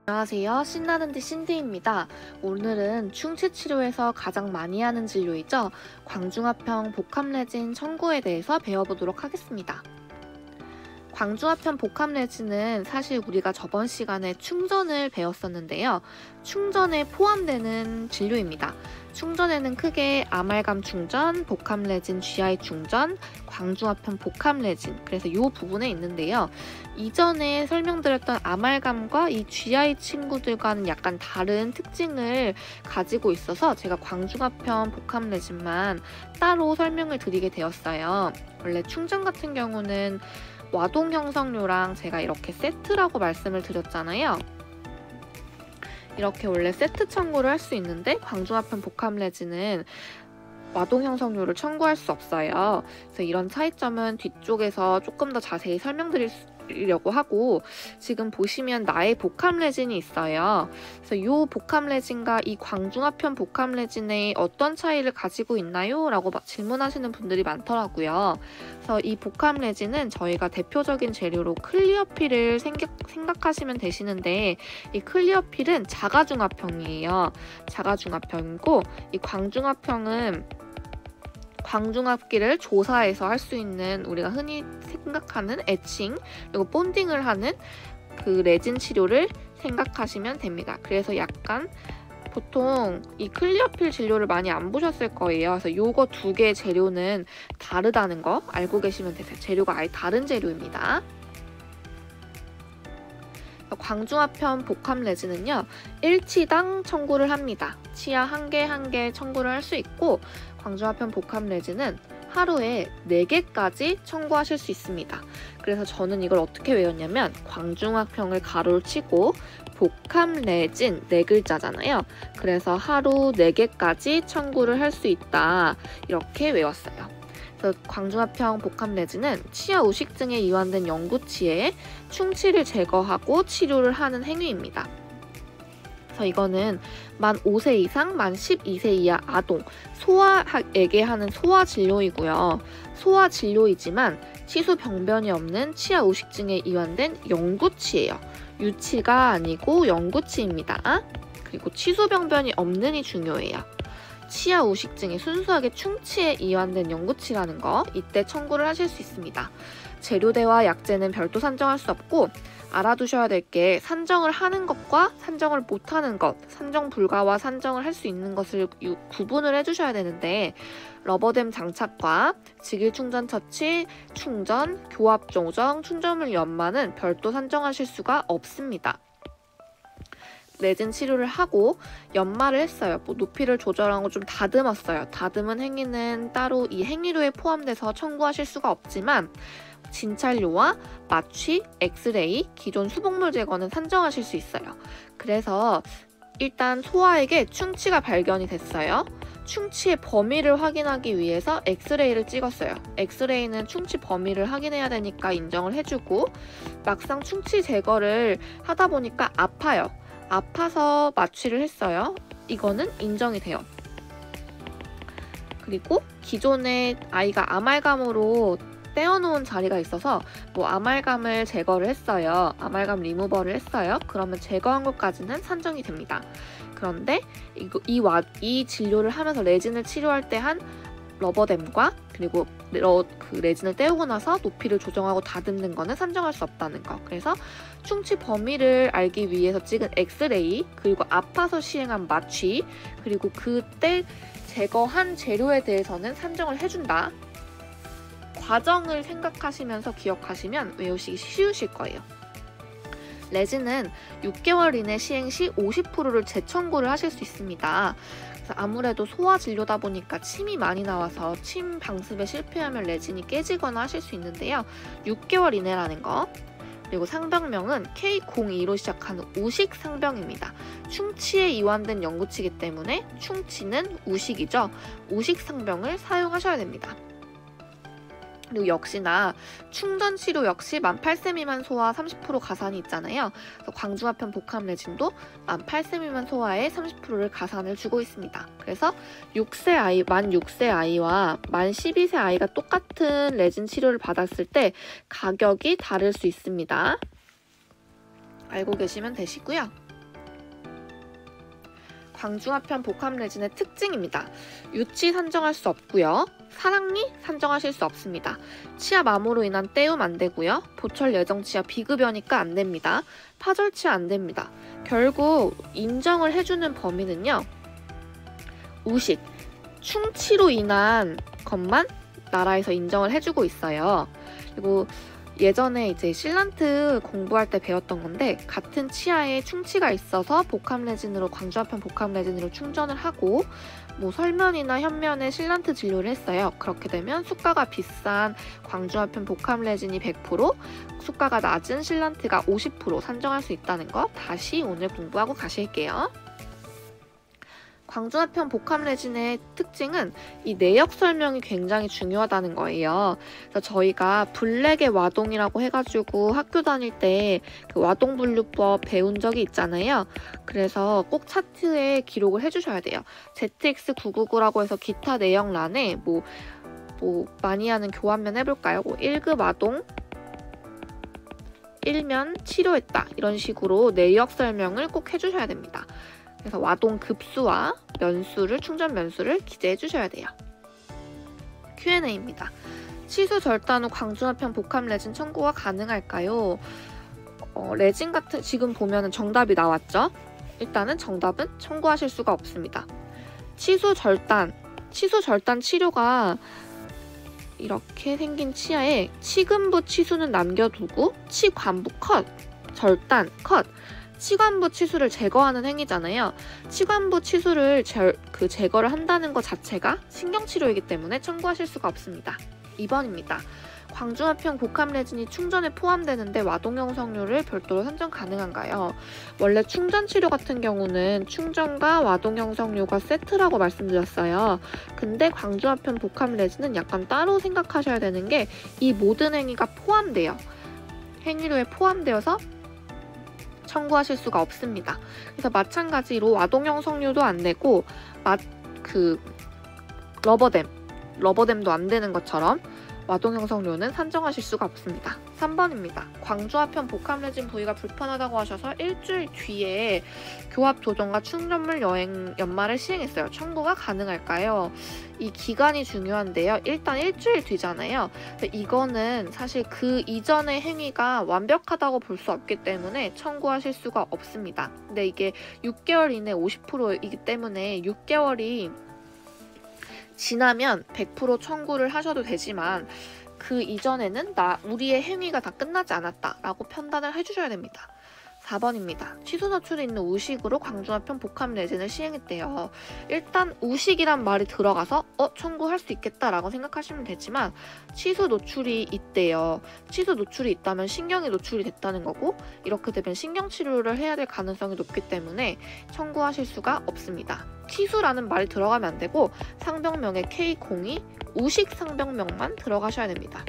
안녕하세요. 신나는 듯 신디입니다. 오늘은 충치 치료에서 가장 많이 하는 진료이죠. 광중압형 복합레진 청구에 대해서 배워보도록 하겠습니다. 광중압형 복합레진은 사실 우리가 저번 시간에 충전을 배웠었는데요. 충전에 포함되는 진료입니다. 충전에는 크게 아말감 충전, 복합레진 GI 충전, 광중압형 복합레진, 그래서 이 부분에 있는데요. 이전에 설명드렸던 아말감과 이 GI 친구들과는 약간 다른 특징을 가지고 있어서 제가 광중압형 복합레진만 따로 설명을 드리게 되었어요. 원래 충전 같은 경우는 와동 형성료랑 제가 이렇게 세트라고 말씀을 드렸잖아요. 이렇게 원래 세트 청구를 할 수 있는데 광중압형 복합레진은 와동 형성료를 청구할 수 없어요. 그래서 이런 차이점은 뒤쪽에서 조금 더 자세히 설명드리려고 하고, 지금 보시면 나의 복합레진이 있어요. 그래서 이 복합레진과 이 광중압형 복합레진의 어떤 차이를 가지고 있나요? 라고 질문하시는 분들이 많더라고요. 그래서 이 복합레진은 저희가 대표적인 재료로 클리어필을 생각하시면 되시는데, 이 클리어필은 자가중합형이에요. 자가중합형이고, 이 광중합형은 광중압기를 조사해서 할 수 있는, 우리가 흔히 생각하는 에칭 그리고 본딩을 하는 그 레진 치료를 생각하시면 됩니다. 그래서 약간 보통 이 클리어필 진료를 많이 안 보셨을 거예요. 그래서 요거 두 개의 재료는 다르다는 거 알고 계시면 되세요. 재료가 아예 다른 재료입니다. 광중압형 복합레진은요, 1치당 청구를 합니다. 치아 한 개 청구를 할 수 있고, 광중압형 복합레진은 하루에 4개까지 청구하실 수 있습니다. 그래서 저는 이걸 어떻게 외웠냐면, 광중압형을 가로를 치고 복합레진 4글자잖아요. 그래서 하루 4개까지 청구를 할 수 있다, 이렇게 외웠어요. 그래서 광중압형 복합레진은 치아 우식증에 이완된 영구치에 충치를 제거하고 치료를 하는 행위입니다. 그래서 이거는 만 5세 이상, 만 12세 이하 아동, 소아에게 하는 소아 진료이고요. 소아 진료이지만 치수 병변이 없는 치아 우식증에 이완된 영구치예요. 유치가 아니고 영구치입니다. 그리고 치수 병변이 없는이 중요해요. 치아 우식증이 순수하게 충치에 이완된 영구치라는 거, 이때 청구를 하실 수 있습니다. 재료대와 약제는 별도 산정할 수 없고, 알아두셔야 될 게 산정을 하는 것과 산정을 못하는 것, 산정 불가와 산정을 할 수 있는 것을 구분을 해주셔야 되는데, 러버댐 장착과 직일 충전 처치, 충전, 교합 조정, 충전물 연마는 별도 산정하실 수가 없습니다. 레진 치료를 하고 연마를 했어요. 높이를 조절하고 좀 다듬었어요. 다듬은 행위는 따로 이 행위료에 포함돼서 청구하실 수가 없지만, 진찰료와 마취, 엑스레이, 기존 수복물 제거는 산정하실 수 있어요. 그래서 일단 소아에게 충치가 발견이 됐어요. 충치의 범위를 확인하기 위해서 엑스레이를 찍었어요. 엑스레이는 충치 범위를 확인해야 되니까 인정을 해주고, 막상 충치 제거를 하다 보니까 아파요. 아파서 마취를 했어요. 이거는 인정이 돼요. 그리고 기존에 아이가 아말감으로 떼어놓은 자리가 있어서 아말감을 제거를 했어요. 아말감 리무버를 했어요. 그러면 제거한 것까지는 산정이 됩니다. 그런데 이 진료를 하면서 레진을 치료할 때 한 러버댐과 그리고 그 레진을 떼우고 나서 높이를 조정하고 다듬는 거는 산정할 수 없다는 거. 그래서 충치 범위를 알기 위해서 찍은 엑스레이, 그리고 아파서 시행한 마취, 그리고 그때 제거한 재료에 대해서는 산정을 해준다. 과정을 생각하시면서 기억하시면 외우시기 쉬우실 거예요. 레진은 6개월 이내 시행 시 50%를 재청구를 하실 수 있습니다. 그래서 아무래도 소아 진료다 보니까 침이 많이 나와서 침 방습에 실패하면 레진이 깨지거나 하실 수 있는데요. 6개월 이내라는 거. 그리고 상병명은 K02로 시작하는 우식 상병입니다. 충치에 이완된 영구치이기 때문에 충치는 우식이죠. 우식 상병을 사용하셔야 됩니다. 그리고 역시나 충전 치료 역시 만 8세 미만 소아 30% 가산이 있잖아요. 그래서 광중압형 복합레진도 만 8세 미만 소아에 30%를 가산을 주고 있습니다. 그래서 만 6세 아이와 만 12세 아이가 똑같은 레진 치료를 받았을 때 가격이 다를 수 있습니다. 알고 계시면 되시고요. 광중화편 복합레진의 특징입니다. 유치 산정할 수 없고요. 사랑니 산정하실 수 없습니다. 치아 마모로 인한 떼움 안 되고요. 보철 예정 치아 비급여니까 안 됩니다. 파절 치아 안 됩니다. 결국 인정을 해주는 범위는요. 우식, 충치로 인한 것만 나라에서 인정을 해주고 있어요. 그리고 예전에 이제 실란트 공부할 때 배웠던 건데 같은 치아에 충치가 있어서 복합레진으로 광주화편 복합레진으로 충전을 하고 뭐 설면이나 현면에 실란트 진료를 했어요. 그렇게 되면 수가가 비싼 광주화편 복합레진이 100%, 수가가 낮은 실란트가 50% 산정할 수 있다는 거 다시 오늘 공부하고 가실게요. 광중화편 복합레진의 특징은 이 내역 설명이 굉장히 중요하다는 거예요. 그래서 저희가 블랙의 와동이라고 해가지고 학교 다닐 때 그 와동분류법 배운 적이 있잖아요. 그래서 꼭 차트에 기록을 해주셔야 돼요. ZX999라고 해서 기타 내역란에 뭐 많이 하는 교환면 해볼까요? 1급 와동 1면 치료했다 이런 식으로 내역 설명을 꼭 해주셔야 됩니다. 그래서 와동 급수와 면수를 충전 면수를 기재해 주셔야 돼요. Q&A입니다. 치수 절단 후 광중화편 복합 레진 청구가 가능할까요? 레진 같은 지금 보면은 정답이 나왔죠? 일단은 정답은 청구하실 수가 없습니다. 치수 절단 치료가 이렇게 생긴 치아에 치근부 치수는 남겨두고 치관부 컷, 절단 컷. 치관부 치수를 제거하는 행위잖아요. 치관부 치수를 제거를 한다는 것 자체가 신경치료이기 때문에 청구하실 수가 없습니다. 2번입니다. 광중화편 복합레진이 충전에 포함되는데 와동형 석류를 별도로 선정 가능한가요? 원래 충전치료 같은 경우는 충전과 와동형 석류가 세트라고 말씀드렸어요. 근데 광중화편 복합레진은 약간 따로 생각하셔야 되는 게 이 모든 행위가 포함돼요. 행위료에 포함되어서 청구하실 수가 없습니다. 그래서 마찬가지로 와동형 석류도 안 되고 러버댐도 안 되는 것처럼 와동형 석류는 산정하실 수가 없습니다. 3번입니다. 광주화편 복합레진 부위가 불편하다고 하셔서 일주일 뒤에 교합 조정과 충전물 연마를 시행했어요. 청구가 가능할까요? 이 기간이 중요한데요. 일단 일주일 뒤잖아요. 이거는 사실 그 이전의 행위가 완벽하다고 볼 수 없기 때문에 청구하실 수가 없습니다. 근데 이게 6개월 이내 50%이기 때문에 6개월이 지나면 100% 청구를 하셔도 되지만 그 이전에는 우리의 행위가 다 끝나지 않았다라고 판단을 해주셔야 됩니다. 4번입니다. 취소 노출이 있는 우식으로 광중화편 복합레진을 시행했대요. 일단 우식이란 말이 들어가서 청구할 수 있겠다라고 생각하시면 되지만 취소 노출이 있대요. 취소 노출이 있다면 신경이 노출이 됐다는 거고 이렇게 되면 신경치료를 해야 될 가능성이 높기 때문에 청구하실 수가 없습니다. 치수라는 말이 들어가면 안 되고 상병명에 K02 우식 상병명만 들어가셔야 됩니다.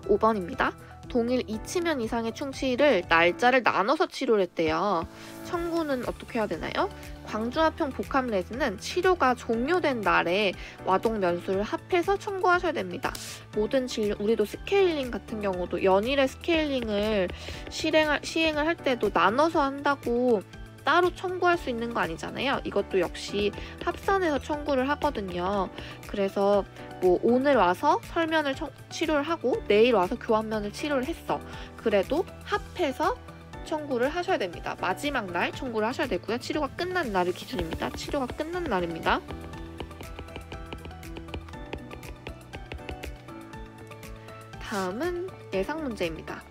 5번입니다. 동일 2치면 이상의 충치를 날짜를 나눠서 치료를 했대요. 청구는 어떻게 해야 되나요? 광중화편 복합레진은 치료가 종료된 날에 와동 면수를 합해서 청구하셔야 됩니다. 모든 진료, 우리도 스케일링 같은 경우도 연일의 스케일링을 시행을 할 때도 나눠서 한다고 따로 청구할 수 있는 거 아니잖아요. 이것도 역시 합산해서 청구를 하거든요. 그래서 뭐 오늘 와서 설면을 치료를 하고 내일 와서 교환면을 치료를 했어. 그래도 합해서 청구를 하셔야 됩니다. 마지막 날 청구를 하셔야 되고요. 치료가 끝난 날을 기준입니다. 치료가 끝난 날입니다. 다음은 예상 문제입니다.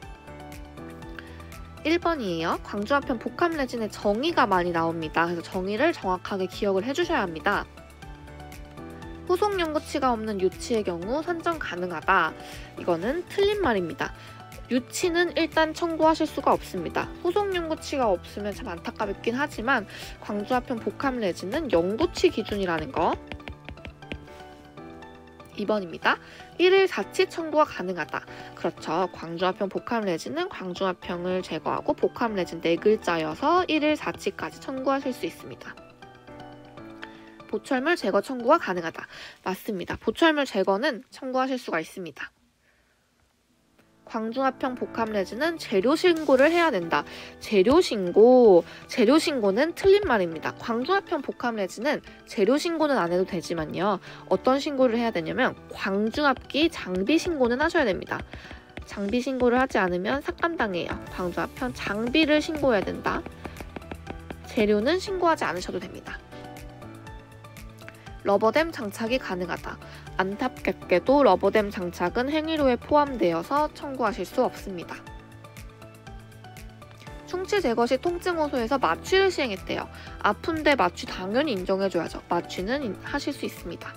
1번이에요. 광중화편 복합레진의 정의가 많이 나옵니다. 그래서 정의를 정확하게 기억을 해주셔야 합니다. 후속 연구치가 없는 유치의 경우 산정 가능하다. 이거는 틀린 말입니다. 유치는 일단 청구하실 수가 없습니다. 후속 연구치가 없으면 참 안타깝긴 하지만 광중화편 복합레진은 연구치 기준이라는 거. 2번입니다. 1일 4치 청구가 가능하다. 그렇죠. 광중화편 복합레진은 광중화편을 제거하고 복합레진 4글자여서 1일 4치까지 청구하실 수 있습니다. 보철물 제거 청구가 가능하다. 맞습니다. 보철물 제거는 청구하실 수가 있습니다. 광중합형 복합레진은 재료 신고를 해야 된다. 재료 신고는 틀린 말입니다. 광중합형 복합레진은 재료 신고는 안 해도 되지만요. 어떤 신고를 해야 되냐면 광중합기 장비 신고는 하셔야 됩니다. 장비 신고를 하지 않으면 삭감당해요. 광중합형 장비를 신고해야 된다. 재료는 신고하지 않으셔도 됩니다. 러버댐 장착이 가능하다. 안타깝게도 러버댐 장착은 행위료에 포함되어서 청구하실 수 없습니다. 충치 제거 시 통증 호소에서 마취를 시행했대요. 아픈데 마취 당연히 인정해줘야죠. 마취는 하실 수 있습니다.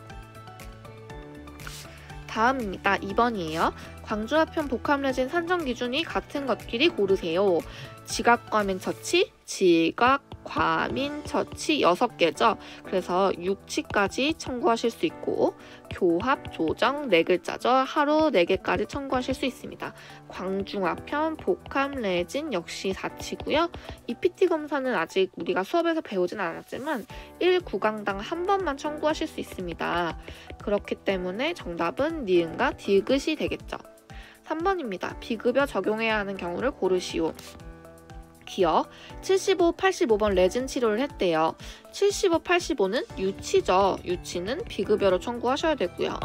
다음입니다. 2번이에요. 광중합형 복합레진 산정 기준이 같은 것끼리 고르세요. 지각과민 처치, 지각과민 처치 6개죠. 그래서 6치까지 청구하실 수 있고 교합, 조정 4글자죠. 하루 4개까지 청구하실 수 있습니다. 광중합형 복합레진 역시 4치고요. EPT 검사는 아직 우리가 수업에서 배우진 않았지만 1구강당 한 번만 청구하실 수 있습니다. 그렇기 때문에 정답은 니은과 디귿이 되겠죠. 3번입니다. 비급여 적용해야 하는 경우를 고르시오. 기억 75, 85번 레진 치료를 했대요. 75, 85는 유치죠. 유치는 비급여로 청구하셔야 되고요.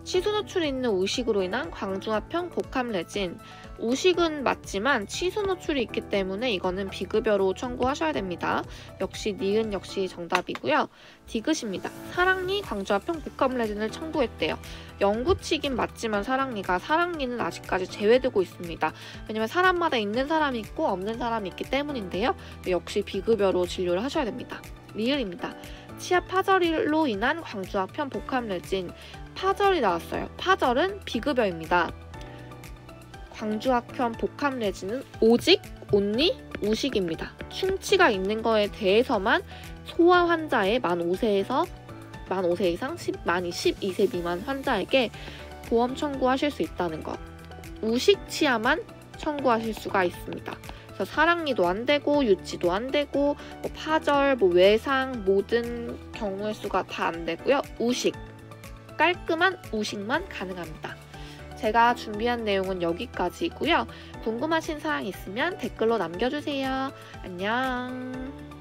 치수 노출이 있는 우식으로 인한 광중합형 복합레진. 우식은 맞지만 치수 노출이 있기 때문에 이거는 비급여로 청구하셔야 됩니다. 역시 니은 역시 정답이고요. 디귿입니다. 사랑니 광중합형 복합레진을 청구했대요. 영구치긴 맞지만 사랑니는 아직까지 제외되고 있습니다. 왜냐면 사람마다 있는 사람이 있고 없는 사람이 있기 때문인데요. 역시 비급여로 진료를 하셔야 됩니다. 리을입니다. 치아 파절로 인한 광중합형 복합레진. 파절이 나왔어요. 파절은 비급여입니다. 광중합형 복합레진은 오직 우식입니다. 충치가 있는 거에 대해서만 소아 환자의 만 5세 이상, 만 12세 미만 환자에게 보험 청구하실 수 있다는 것. 우식 치아만 청구하실 수가 있습니다. 그래서 사랑니도 안 되고 유치도 안 되고 파절, 외상 모든 경우의 수가 다 안 되고요. 우식, 깔끔한 우식만 가능합니다. 제가 준비한 내용은 여기까지고요. 궁금하신 사항 있으면 댓글로 남겨주세요. 안녕.